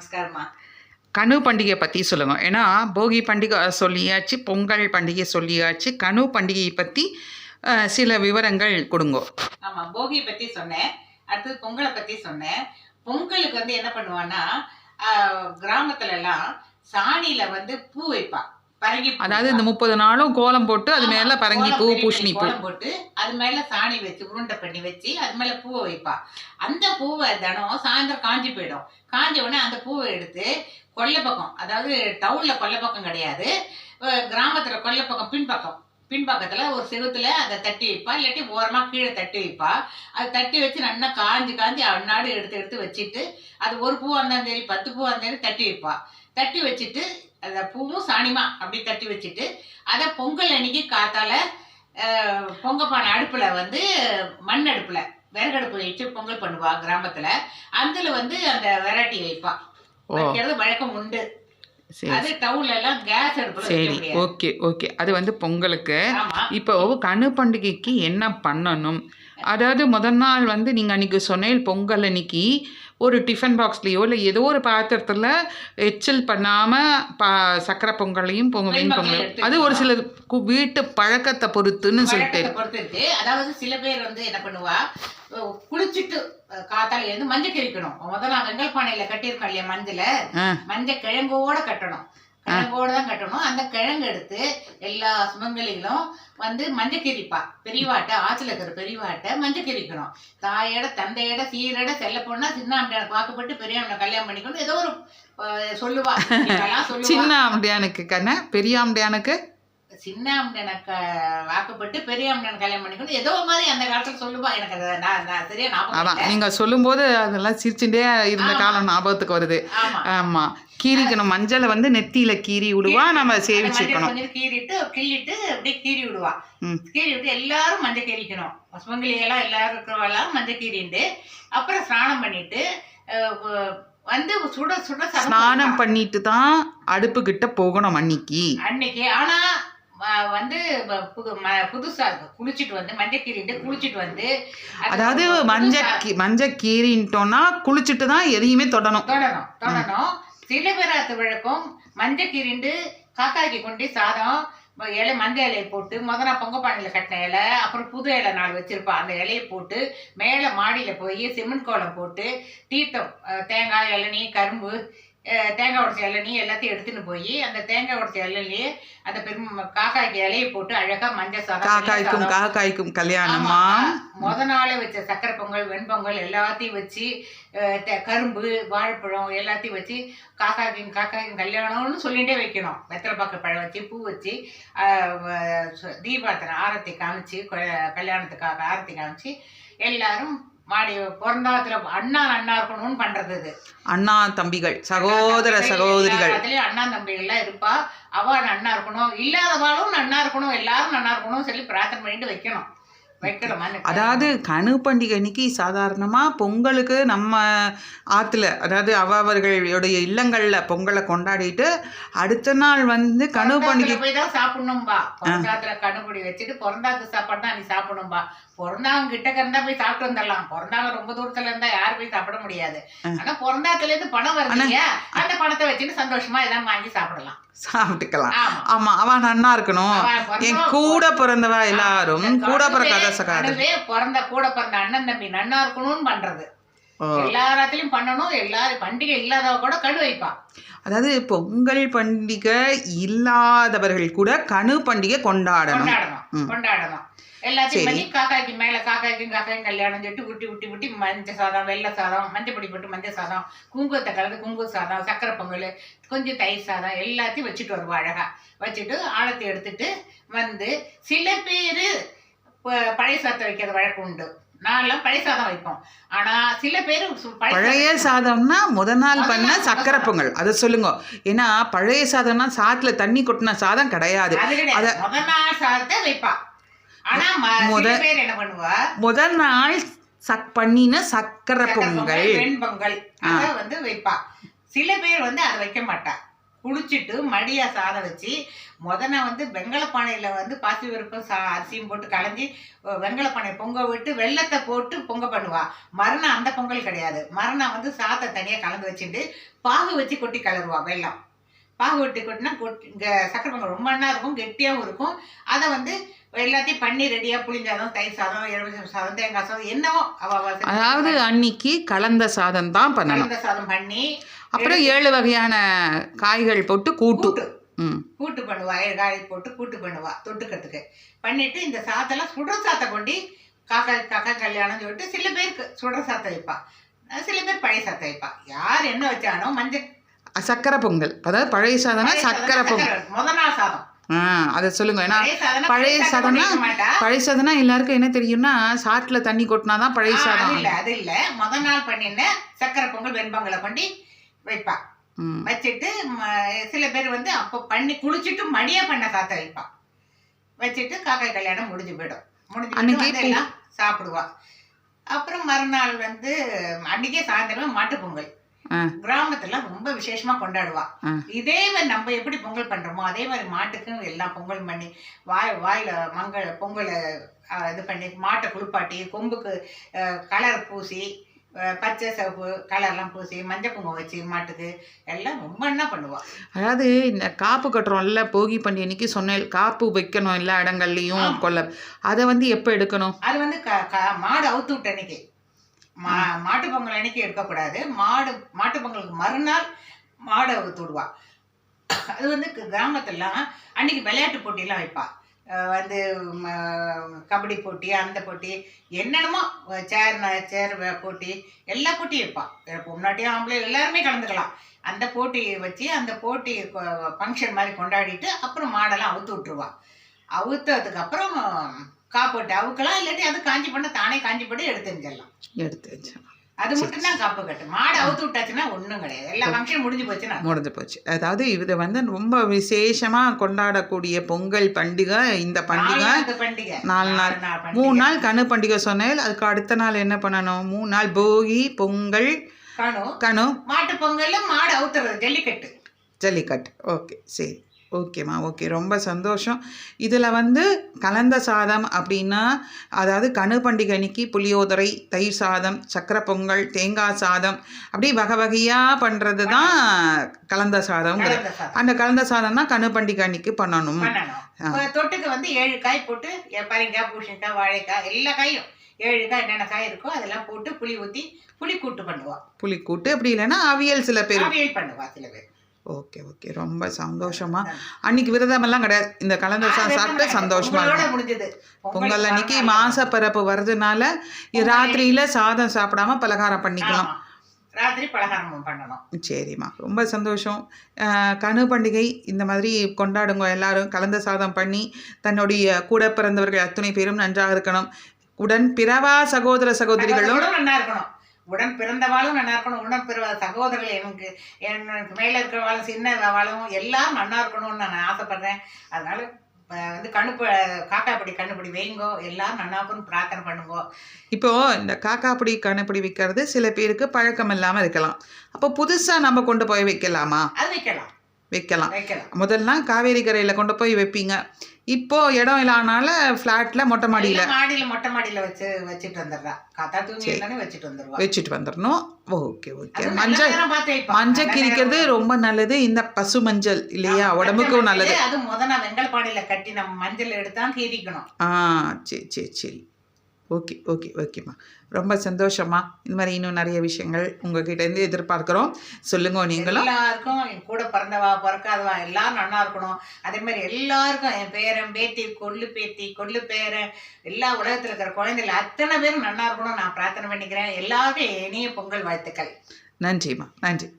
நமஸ்காரம்மா. கனு பண்டிகை பற்றி சொல்லுங்க. ஏன்னா போகி பண்டிகை சொல்லியாச்சு, பொங்கல் பண்டிகை சொல்லியாச்சு, கனு பண்டிகையை பற்றி சில விவரங்கள் கொடுங்க. ஆமாம், போகியை பற்றி சொன்னேன், அடுத்தது பொங்கலை பற்றி சொன்னேன். பொங்கலுக்கு வந்து என்ன பண்ணுவான்னா, கிராமத்துல எல்லாம் சாணியில வந்து பூ வைப்பா, பரங்கி. அதாவது இந்த 30 நாளும் கோலம் போட்டு அது மேல பரங்கி பூ, பூசணி பூ கோலம் போட்டு அது மேல சாணி வச்சு உருண்டை பண்ணி வச்சு அது மேல பூவை வைப்பா. அந்த பூவை தினம் சாயந்தரம் காஞ்சி போயிடும். காஞ்ச உடனே அந்த பூவை எடுத்து கொல்லை பக்கம், அதாவது டவுன்ல கொல்லை பக்கம் கிடையாது, கிராமத்துல கொல்லை பக்கம் பின்பக்கத்துல ஒரு செவுத்துல அதை தட்டி வைப்பா, இல்லாட்டி ஓரமா கீழே தட்டி வைப்பா. அதை தட்டி வச்சு நல்லா காஞ்சி அன்னாடு எடுத்து வச்சுட்டு, அது ஒரு பூவா இருந்தாலும் சரி 10 பூவா இருந்தாலும் தட்டி வைப்பா. தட்டி வச்சுட்டு அந்த பூவும் சாணிமா அப்படி தட்டி வச்சுட்டு, அதை பொங்கல் அன்னைக்கு காத்தால பொங்கப்பானை அடுப்புல வந்து மண் அடுப்புல விறகடுப்பு வச்சு பொங்கல் பண்ணுவா கிராமத்துல. அதுல வந்து அந்த வெரைட்டி வைப்பா, வைக்கிறது வழக்கம் உண்டு. அது டவுன்ல எல்லாம் கேஸ் அடுப்புல. சரி, ஓகே ஓகே. அது வந்து பொங்கலுக்கு. இப்போ கனு பண்டிகைக்கு என்ன பண்ணணும்? அதாவது முதல் நாள் வந்து நீங்கள் அன்றைக்கி சொன்னேன், பொங்கல் அன்னைக்கு ஒரு டிஃபன் பாக்ஸ்லேயோ இல்லை ஏதோ ஒரு பாத்திரத்தில் எச்சில் பண்ணாமல் சக்கரை பொங்கலையும் வெண்பொங்கலையும், அது ஒரு சில வீட்டு பழக்கத்தை பொறுத்துன்னு சொல்லிட்டு இருக்கு. அதாவது சில பேர் வந்து என்ன பண்ணுவா, குளிச்சுட்டு காத்தால இருந்து மஞ்சள் கிழிக்கணும். முதல்ல வெங்கல் பானையில கட்டியிருக்கோம் இல்லையா, மஞ்சள் கிழங்கோட கட்டணும், கிழங்கோட தான் கட்டணும். அந்த கிழங்கு எடுத்து எல்லா சுமங்கலிகளும் வந்து மஞ்சள் கிரிப்பா. பெரியவாட்டை ஆத்துல இருக்கிற பெரியவாட்டை மஞ்சள் கிரிக்கணும். தாயோட தந்தையோட சீரோட செல்ல பொண்ணா சின்ன அம்மையானுக்கு வாக்குப்பட்டு பெரிய அம்மையை கல்யாணம் பண்ணிக்கணும், ஏதோ ஒரு சொல்லுவா. சின்ன அம்மையானுக்கு கண்ண பெரிய அம்மையானுக்கு சின்ன அம்மையானுக்கு வாக்குப்பட்டு பெரிய அம்மையானுக்கு கல்யாணம் பண்ணிக்கணும், ஏதோ மாதிரி அந்த காலத்துல சொல்லுவா. எனக்கு நான் சரியா ஞாபகம். நீங்க சொல்லும் போது அதெல்லாம் சிரிச்சுட்டே இருந்த காலம் ஞாபகத்துக்கு வருது. ஆமா, கீரிக்கணும். மஞ்சளை வந்து நெத்தியில கீறி விடுவா, நம்ம சேவிச்சுக்கணும். கீறிட்டு கிள்ளிட்டு அப்படியே கீறி விடுவா. கீறி விட்டு எல்லாரும் மஞ்சள் கீரிக்கணும். சுமங்கலியெல்லாம் எல்லாரும் இருக்கிறவெல்லாம் மஞ்சள் கீறிண்டு அப்புறம் ஸ்நானம் பண்ணிட்டு வந்து சுட சுட ஸ்நானம் பண்ணிட்டு தான் அடுப்பு கிட்ட போகணும் அன்னைக்கு. ஆனா வந்து புதுசா குளிச்சுட்டு வந்து மஞ்சள் கீரிட்டு குளிச்சுட்டு வந்து, அதாவது மஞ்சள் கீரின்ட்டோம்னா குளிச்சுட்டு தான் எதையுமே தொடணும். சில பேராத்து வழக்கம் மஞ்சள் கீரிண்டு காக்காய்க்கு கொண்டு சாதம் இலை மஞ்சள் இலையை போட்டு முதல்ல பொங்கப்பானையில் கட்டின இலை, அப்புறம் புது இலை 4 வச்சிருப்பா. அந்த இலையை போட்டு மேலே மாடியில் போய் சிமெண்ட் கோலம் போட்டு தீர்த்தம், தேங்காய் இளநீ கரும்பு தேங்காய் உடச்ச இளநீ எல்லாத்தையும் எடுத்துன்னு போய் அந்த தேங்காய் உடச்ச இலையிலேயே அந்த காக்காய்க்கு இலையை போட்டு அழகா மஞ்சள் சாதம், காக்காய்க்கும் கல்யாணமா முத நாளே வச்ச சக்கரை பொங்கல் வெண்பொங்கல் எல்லாத்தையும் வச்சு கரும்பு வாழைப்பழம் எல்லாத்தையும் வச்சு காக்காய்க்கும் கல்யாணம்னு சொல்லிகிட்டே வைக்கணும். வெத்தலை பாக்கு பழம் வச்சு பூ வச்சு தீபார்த்தனை ஆரத்தி காமிச்சு கல்யாணத்துக்காக ஆரத்தி காமிச்சு எல்லாரும் மாடி பிறந்தாத்துல அண்ணா இருக்கணும்னு பண்றது. இது அண்ணா தம்பிகள் சகோதர சகோதரிகள் அதுலயும் அண்ணா தம்பிகள்லாம் இருப்பா. அவ அண்ணா இருக்கணும், இல்லாதவாளும் அண்ணா இருக்கணும், எல்லாரும் அண்ணா இருக்கணும் சொல்லி பிரார்த்தனை பண்ணிட்டு வைக்கணும். அதாவது கனு பண்டிகை அன்னைக்கு சாதாரணமாக பொங்கலுக்கு நம்ம ஆற்றுல, அதாவது அவர்களுடைய இல்லங்களில் பொங்கலை கொண்டாடிட்டு அடுத்த நாள் வந்து கனு பண்டிகை போய் தான் சாப்பிடணும்பா. பிறந்தாத்துல கணுபடி வச்சுட்டு பிறந்தாத்து சாப்பாடு தான் நீ சாப்பிடணும்பா. பிறந்தாங்க கிட்ட இருந்தா போய் சாப்பிட்டு வந்துடலாம். பிறந்தாங்க ரொம்ப தூரத்துல இருந்தா யாரும் போய் சாப்பிட முடியாது. ஆனா பிறந்தாத்துல இருந்து பணம் வருது இல்லையா, அந்த பணத்தை வச்சுட்டு சந்தோஷமா எதாவது வாங்கி சாப்பிட்டுக்கலாம். ஆமா, அவன் நன்னா இருக்கணும். என் கூட பிறந்தவா எல்லாரும் கூட பிறந்த கூட பிறந்த அண்ணன் தம்பி நன்னா இருக்கணும்னு பண்றது. எல்லாராத்திலையும் பண்ணணும். எல்லாரும் பண்டிகை இல்லாதவ கூட கடு வைப்பா. அதாவது பொங்கல் பண்டிகை இல்லாதவர்கள் கூட கனு பண்டிகை கொண்டாடணும். எல்லாத்தையும் பண்ணி காக்காய்க்கு மேல காக்காய்க்கும் கல்யாணம் சொல்லிட்டு ஊட்டி மஞ்சள் சாதம், வெள்ளை சாதம், மஞ்சள் பொடி போட்டு மஞ்சள் சாதம், குங்குமத்தை கலந்து குங்கும சாதம், சக்கரை பொங்கல், கொஞ்சம் தயிர் சாதம் எல்லாத்தையும் வச்சுட்டு வருவா. அழகா வச்சுட்டு ஆழத்தை எடுத்துட்டு வந்து சில பேரு பழைய சாதத்தை வைக்கிறது வழக்கம் உண்டு. நான்லாம் பழைய சாதம் வைப்போம். ஆனா சில பேர் பழைய சாதம்னா முதல் நாள் பண்ண சக்கரை பொங்கல் அதை சொல்லுங்க. ஏன்னா பழைய சாதம்னா சாத்துல தண்ணி கொட்டின சாதம் கிடையாது. முதல் நாள் சாதத்தை வைப்பா. ஆனா பேர் என்ன பண்ணுவா, முதல் நாள் பண்ணின சக்கரை பொங்கல் வெண்பொங்கல் அதை வந்து வைப்பா. சில பேர் வந்து அதை வைக்க மாட்டா. குளிச்சுட்டு மடியா சாதம் வச்சு முதல்ல வந்து வெங்கலப்பானையில் வந்து பாசிப்பருப்பும் அரிசியும் போட்டு கலஞ்சி வெங்கலப்பானை பொங்க விட்டு வெள்ளத்தை போட்டு பொங்க பண்ணுவா. மறுநாள் அந்த பொங்கல் கிடையாது. மறுநாள் வந்து சாதத்தை தனியாக கலந்து வச்சுட்டு பாகு வச்சு கொட்டி கலருவா. வெள்ளம் பாகு வெட்டி கொட்டினா இங்கே சக்கரை பொங்கல் ரொம்ப நல்லா இருக்கும், கெட்டியாகவும் இருக்கும். அதை வந்து எல்லாத்தையும் பண்ணி ரெடியாக புளிஞ்சாதம், தயிர் சாதம், எலுமிச்சை சாதம், தேங்காய் சாதம் என்னவோ அதாவது அன்னைக்கு கலந்த சாதம் தான் பண்ணணும். கலந்த சாதம் பண்ணி அப்புறம் 7 வகையான காய்கள் போட்டு கூட்டு பண்ணுவா. 7 காய் போட்டு கூட்டு பண்ணுவா தொட்டுக்கிறதுக்கு. பண்ணிட்டு இந்த சாதத்தெல்லாம் சுடுற சாத்தை கொண்டு காக்கா கல்யாணம் சொல்லிட்டு சில பேருக்கு சுடுற சாத்தை வைப்பா, சில பேர் பழைய சாத்தை வைப்பா. யார் என்ன வச்சானோ மஞ்சள் சக்கரை பொங்கல், அதாவது பழைய சாதம்னா சக்கரை பொங்கல் முதல் நாள் சாதம். அதை சொல்லுங்க. ஏன்னா பழைய சாதம்னா எல்லாருக்கும் என்ன தெரியும்னா சாட்டில் தண்ணி கொட்டினாதான் பழைய சாதம். அது இல்ல முதல் நாள் பண்ணின சக்கரை பொங்கல் வெண்பொங்கலை கொண்டு வைப்பா. வச்சுட்டு சில பேர் வந்து அப்போ பண்ணி குளிச்சுட்டு மடியா பண்ண சாத்தை வைப்பா. வச்சுட்டு காக்காய் கல்யாணம் முடிஞ்சு போயிடும். முடிஞ்சு எல்லாம் சாப்பிடுவா. அப்புறம் மறுநாள் வந்து அன்னைக்கே சாயந்தரம் மாட்டு பொங்கல் கிராமத்துல ரொம்ப விசேஷமா கொண்டாடுவா. இதே மாதிரி நம்ம எப்படி பொங்கல் பண்றோமோ அதே மாதிரி மாட்டுக்கும் எல்லாம் பொங்கல் பண்ணி வாயில பொங்கலை இது பண்ணி மாட்டை குளிப்பாட்டி கொம்புக்கு கலர் பூசி பச்சை சிவப்பு கலர்லாம் பூசி மஞ்சள் குங்குமம் வச்சு மாட்டுக்கு எல்லாம் ரொம்ப என்ன பண்ணுவா. அதாவது இந்த காப்பு கட்டுறோம்ல போகி பண்டிகைக்கு சொன்னேன், காப்பு வைக்கணும் எல்லா இடங்கள்லையும் கொல்ல. அதை வந்து எப்போ எடுக்கணும்? அது வந்து மாடு அவுத்து விட்ட அன்னைக்கு, மாட்டு பொங்கல் அன்னைக்கு எடுக்கக்கூடாது. மாட்டு பொங்கலுக்கு மறுநாள் மாடை அவுத்து விடுவா. அது வந்து கிராமத்துலாம் அன்னைக்கு விளையாட்டு போட்டியெல்லாம் வைப்பா. வந்து கபடி போட்டி, அந்த போட்டி, என்னென்னமோ சேர் போட்டி, எல்லா போட்டியும் வைப்பா. பொம்னாட்டியும் ஆம்பளை எல்லாருமே கலந்துக்கலாம். அந்த போட்டியை வச்சு அந்த போட்டி ஃபங்க்ஷன் மாதிரி கொண்டாடிட்டு அப்புறம் மாடெல்லாம் அவுத்து விட்டுருவா. அவுத்ததுக்கு அப்புறம் காப்போட்டு அவுக்கலாம், இல்லாட்டி அது காஞ்சி பண்ண தானே காஞ்சி போட்டு எடுத்து அது மட்டும் தான் காப்பு கட்டு. மாடு அவுத்து விட்டாச்சுன்னா ஒன்றும் கிடையாது, எல்லா ஃபங்க்ஷன் முடிஞ்சு போச்சு. அதாவது இது வந்து ரொம்ப விசேஷமா கொண்டாடக்கூடிய பொங்கல் பண்டிகை. இந்த பண்டிகை 4 நாள், 3 நாள் கணு பண்டிகை சொன்னேன். அதுக்கு அடுத்த நாள் என்ன பண்ணணும்? 3 நாள் போகி, பொங்கல், கணு, மாட்டு பொங்கல், மாடு அவுத்துறது, ஜல்லிக்கட்டு. ஓகே, சரி, ஓகேம்மா, ஓகே, ரொம்ப சந்தோஷம். இதில் வந்து கலந்த சாதம் அப்படின்னா, அதாவது கணு பண்டிகை அன்னைக்கு புளியோதரை, தயிர் சாதம், சக்கரை பொங்கல், தேங்காய் சாதம், அப்படி வகை வகையாக பண்ணுறது தான் கலந்த சாதம். அந்த கலந்த சாதம் தான் கணு பண்டிகை அன்னைக்கு பண்ணணும். தொட்டுக்கு வந்து 7 காய் போட்டு, பரங்காய், பூசணிக்காய், வாழைக்காய், எல்லா காயும் 7 காய் என்னென்ன காய் இருக்கோ அதெல்லாம் போட்டு புளி ஊற்றி புளிக்கூட்டு பண்ணுவா. புளிக்கூட்டு, அப்படி இல்லைன்னா அவியல், சில பேர் அவியல் பண்ணுவா, சில பேர். ஓகே, ஓகே, ரொம்ப சந்தோஷமா. அன்னைக்கு விரதமெல்லாம் கிடையாது, இந்த கலந்த சாப்பிட்டு சந்தோஷமா முடிஞ்சது. பொங்கல் அன்னைக்கு மாசப்பரப்பு வருதுனால ராத்திரியில சாதம் சாப்பிடாம பலகாரம் பண்ணிக்கலாம். ராத்திரி பலகாரம் பண்ணணும். சரிம்மா, ரொம்ப சந்தோஷம். கணு பண்டிகை இந்த மாதிரி கொண்டாடுங்க எல்லாரும். கலந்த சாதம் பண்ணி தன்னுடைய கூட பிறந்தவர்கள் அத்தனை பேரும் நன்றாக இருக்கணும். உடன் பிறவா சகோதர சகோதரிகளும் நல்லா இருக்கணும். உடன் பிறந்தவாளும் நல்லா இருக்கணும். உடன் பிறந்த சகோதரர்கள், எனக்கு மேலே இருக்கிறவாளும் சின்னவாளும் எல்லாம் நல்லா இருக்கணும்னு நான் ஆசைப்படுறேன். அதனால வந்து காக்காப்படி கண்ணுப்படி வைங்கோ, எல்லாம் நல்லா இருக்கணும், பிரார்த்தனை பண்ணுங்கோ. இப்போ இந்த காக்காப்படி கண்ணுப்படி வைக்கிறது சில பேருக்கு பழக்கம் இல்லாமல் இருக்கலாம். அப்போ புதுசாக நம்ம கொண்டு போய் வைக்கலாமா? அது வைக்கலாம். முதல்லாம் காவேரி கரையில் கொண்டு போய் வைப்பீங்க. இப்போ இடம் இல்லாதனால ஃப்ளாட்ல மொட்டை மாடியில் வச்சுட்டு வந்துடுறா. காத்தா தூங்கி வச்சுட்டு வந்துடணும். Okay, okay. மஞ்சள் கிரிக்கிறது ரொம்ப நல்லது. இந்த பசு மஞ்சள் இல்லையா, உடம்புக்கும் நல்லது. அது முதல்ல வெங்கலப்பாடியில கட்டி நம்ம மஞ்சள் எடுத்தான் கீரிக்கணும். சரி, ஓகே, ஓகே, ஓகேம்மா, ரொம்ப சந்தோஷமா. இந்த மாதிரி இன்னும் நிறைய விஷயங்கள் உங்ககிட்ட இருந்து எதிர்பார்க்குறோம். சொல்லுங்க. நீங்களும் எல்லாருக்கும், என் கூட பிறந்தவா பிறக்காதவா எல்லாரும் நல்லா இருக்கணும். அதே மாதிரி எல்லாருக்கும், என் பேரன் பேத்தி, கொள்ளு பேரன், எல்லா உலகத்தில் இருக்கிற குழந்தைகள் அத்தனை பேரும் நல்லா இருக்கணும் நான் பிரார்த்தனை பண்ணிக்கிறேன். எல்லாருக்கும் இனிய பொங்கல் வாழ்த்துக்கள். நன்றிம்மா, நன்றி.